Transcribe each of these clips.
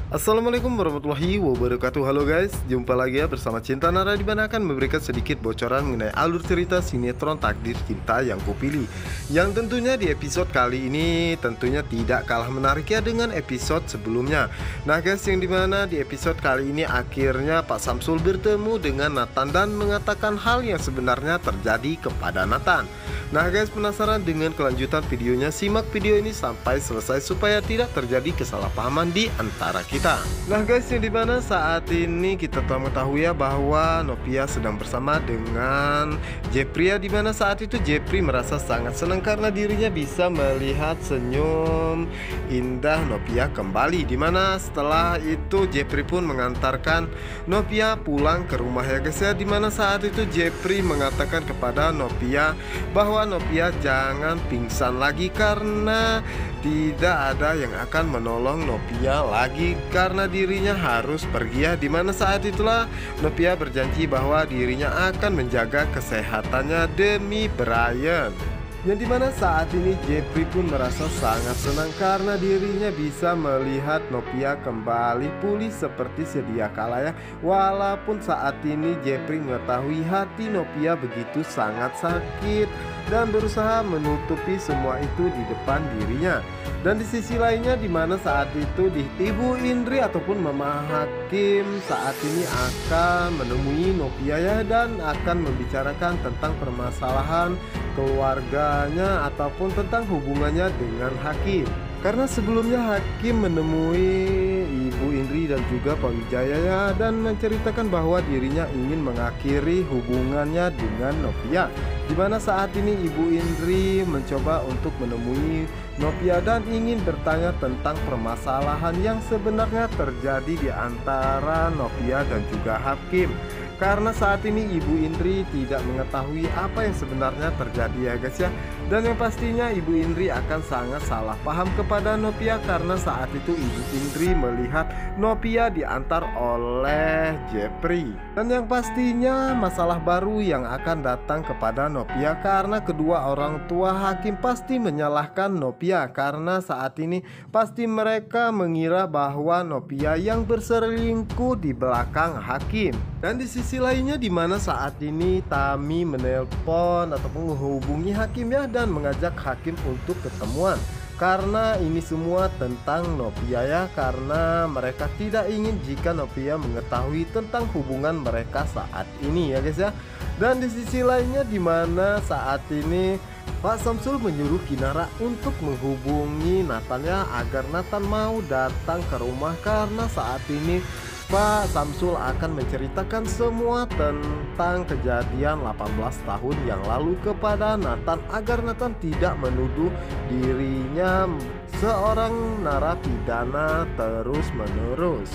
Assalamualaikum warahmatullahi wabarakatuh. Halo guys, jumpa lagi ya bersama Cinta Nara, di mana akan memberikan sedikit bocoran mengenai alur cerita sinetron Takdir Cinta Yang Kupilih, yang tentunya di episode kali ini tentunya tidak kalah menarik ya dengan episode sebelumnya. Nah guys, yang dimana di episode kali ini akhirnya Pak Samsul bertemu dengan Nathan dan mengatakan hal yang sebenarnya terjadi kepada Nathan. Nah guys, penasaran dengan kelanjutan videonya? Simak video ini sampai selesai supaya tidak terjadi kesalahpahaman di antara kita. Nah guys, yang dimana saat ini kita telah mengetahui ya bahwa Novia sedang bersama dengan Jepri ya, dimana saat itu Jepri merasa sangat senang karena dirinya bisa melihat senyum indah Novia kembali. Dimana setelah itu Jepri pun mengantarkan Novia pulang ke rumah ya guys ya, dimana saat itu Jepri mengatakan kepada Novia bahwa Novia jangan pingsan lagi karena tidak ada yang akan menolong Novia lagi karena dirinya harus pergi ya. Dimana saat itulah Novia berjanji bahwa dirinya akan menjaga kesehatannya demi Brian. Yang dimana saat ini Jepri pun merasa sangat senang karena dirinya bisa melihat Novia kembali pulih seperti sedia kala ya. Walaupun saat ini Jepri mengetahui hati Novia begitu sangat sakit dan berusaha menutupi semua itu di depan dirinya. Dan di sisi lainnya, dimana saat itu di Ibu Indri ataupun Mama Hakim saat ini akan menemui Novia ya, dan akan membicarakan tentang permasalahan keluarganya ataupun tentang hubungannya dengan Hakim. Karena sebelumnya Hakim menemui Ibu Indri dan juga Pak Wijaya ya, dan menceritakan bahwa dirinya ingin mengakhiri hubungannya dengan Novia. Dimana saat ini Ibu Indri mencoba untuk menemui Novia dan ingin bertanya tentang permasalahan yang sebenarnya terjadi di antara Novia dan juga Hakim. Karena saat ini Ibu Indri tidak mengetahui apa yang sebenarnya terjadi ya guys ya. Dan yang pastinya Ibu Indri akan sangat salah paham kepada Novia karena saat itu Ibu Indri melihat Novia diantar oleh Jepri. Dan yang pastinya masalah baru yang akan datang kepada Novia karena kedua orang tua Hakim pasti menyalahkan Novia karena saat ini pasti mereka mengira bahwa Novia yang berselingkuh di belakang Hakim. Dan di sisi lainnya, dimana saat ini Tami menelpon ataupun menghubungi Hakim ya, dan mengajak Hakim untuk ketemuan karena ini semua tentang Novia ya, karena mereka tidak ingin jika Novia mengetahui tentang hubungan mereka saat ini ya guys ya. Dan di sisi lainnya, dimana saat ini Pak Samsul menyuruh Kinara untuk menghubungi Nathan ya, agar Nathan mau datang ke rumah karena saat ini Pak Samsul akan menceritakan semua tentang kejadian 18 tahun yang lalu kepada Nathan agar Nathan tidak menuduh dirinya seorang narapidana terus-menerus.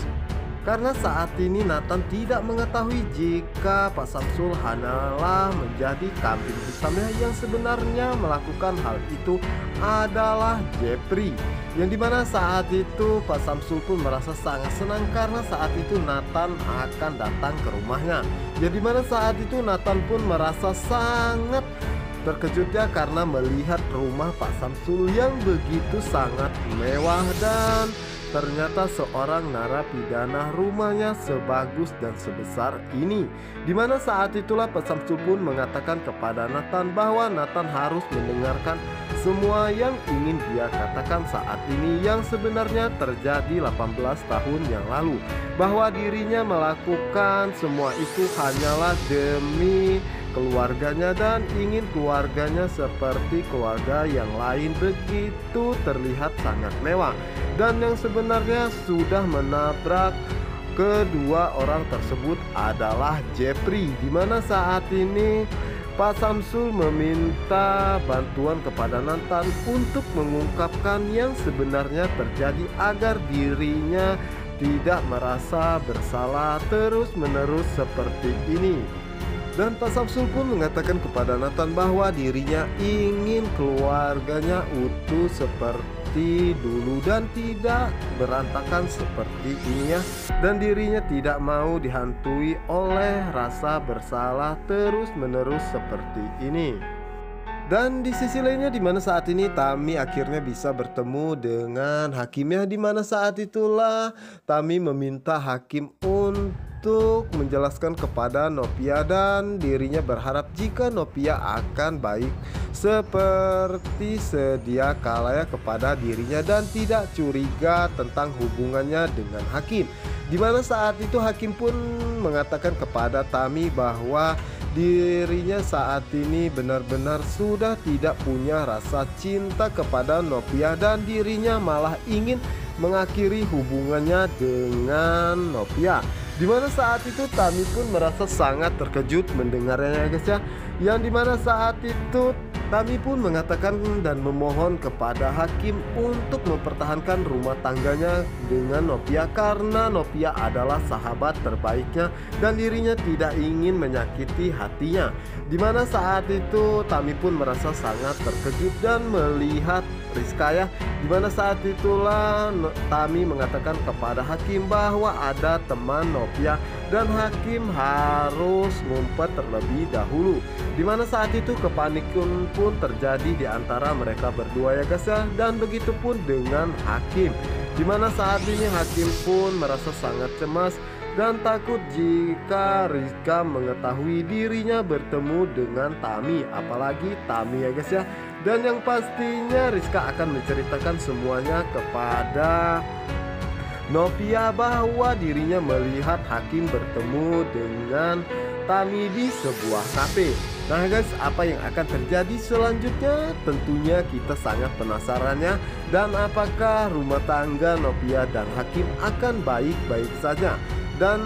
Karena saat ini Nathan tidak mengetahui jika Pak Samsul hanyalah menjadi kambing hitamnya, yang sebenarnya melakukan hal itu adalah Jepri. Yang dimana saat itu Pak Samsul pun merasa sangat senang karena saat itu Nathan akan datang ke rumahnya. Yang dimana saat itu Nathan pun merasa sangat terkejut ya karena melihat rumah Pak Samsul yang begitu sangat mewah, dan ternyata seorang narapidana rumahnya sebagus dan sebesar ini. Dimana saat itulah Pak Samsul pun mengatakan kepada Nathan bahwa Nathan harus mendengarkan semua yang ingin dia katakan saat ini, yang sebenarnya terjadi 18 tahun yang lalu, bahwa dirinya melakukan semua itu hanyalah demi keluarganya dan ingin keluarganya seperti keluarga yang lain, begitu terlihat sangat mewah. Dan yang sebenarnya sudah menabrak kedua orang tersebut adalah Jepri, dimana saat ini Pak Samsul meminta bantuan kepada Nathan untuk mengungkapkan yang sebenarnya terjadi agar dirinya tidak merasa bersalah terus-menerus seperti ini. Dan Pak Samsul pun mengatakan kepada Nathan bahwa dirinya ingin keluarganya utuh seperti dulu dan tidak berantakan seperti ini ya. Dan dirinya tidak mau dihantui oleh rasa bersalah terus-menerus seperti ini. Dan di sisi lainnya di mana saat ini Tami akhirnya bisa bertemu dengan hakimnya, di mana saat itulah Tami meminta hakim untuk menjelaskan kepada Nopia dan dirinya berharap jika Nopia akan baik seperti sedia kala kepada dirinya dan tidak curiga tentang hubungannya dengan hakim. Di mana saat itu hakim pun mengatakan kepada Tami bahwa dirinya saat ini benar-benar sudah tidak punya rasa cinta kepada Nopia dan dirinya malah ingin mengakhiri hubungannya dengan Nopia. Dimana saat itu Tami pun merasa sangat terkejut mendengarnya guys ya. Yang dimana saat itu Tami pun mengatakan dan memohon kepada hakim untuk mempertahankan rumah tangganya dengan Nopia karena Nopia adalah sahabat terbaiknya dan dirinya tidak ingin menyakiti hatinya. Dimana saat itu Tami pun merasa sangat terkejut dan melihat Rizka ya. Dimana saat itulah Tami mengatakan kepada hakim bahwa ada teman Nopia dan hakim harus ngumpet terlebih dahulu. Dimana saat itu kepanikan pun terjadi di antara mereka berdua ya guys ya. Dan begitu pun dengan hakim. Dimana saat ini hakim pun merasa sangat cemas dan takut jika Rizka mengetahui dirinya bertemu dengan Tami, apalagi Tami ya guys ya. Dan yang pastinya Rizka akan menceritakan semuanya kepada Nopia bahwa dirinya melihat hakim bertemu dengan Tami di sebuah kafe. Nah guys, apa yang akan terjadi selanjutnya? Tentunya kita sangat penasarannya. Dan apakah rumah tangga Nopia dan hakim akan baik-baik saja? Dan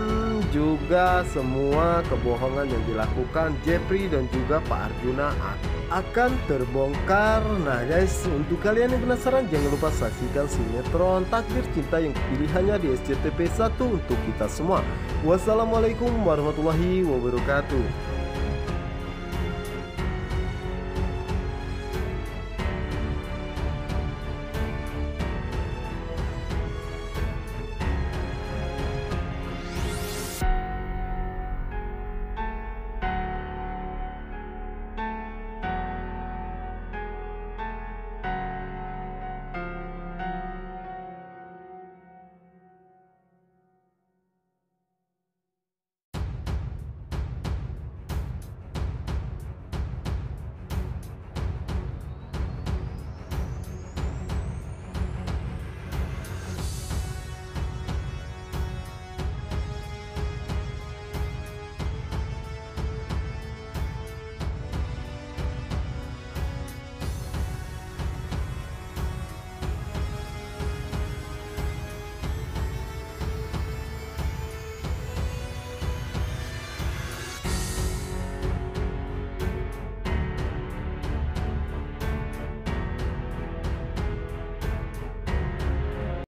juga semua kebohongan yang dilakukan Jeffrey dan juga Pak Arjuna akan terbongkar. Nah guys, untuk kalian yang penasaran jangan lupa saksikan sinetron Takdir Cinta yang pilihannya di SCTV 1 untuk kita semua. Wassalamualaikum warahmatullahi wabarakatuh.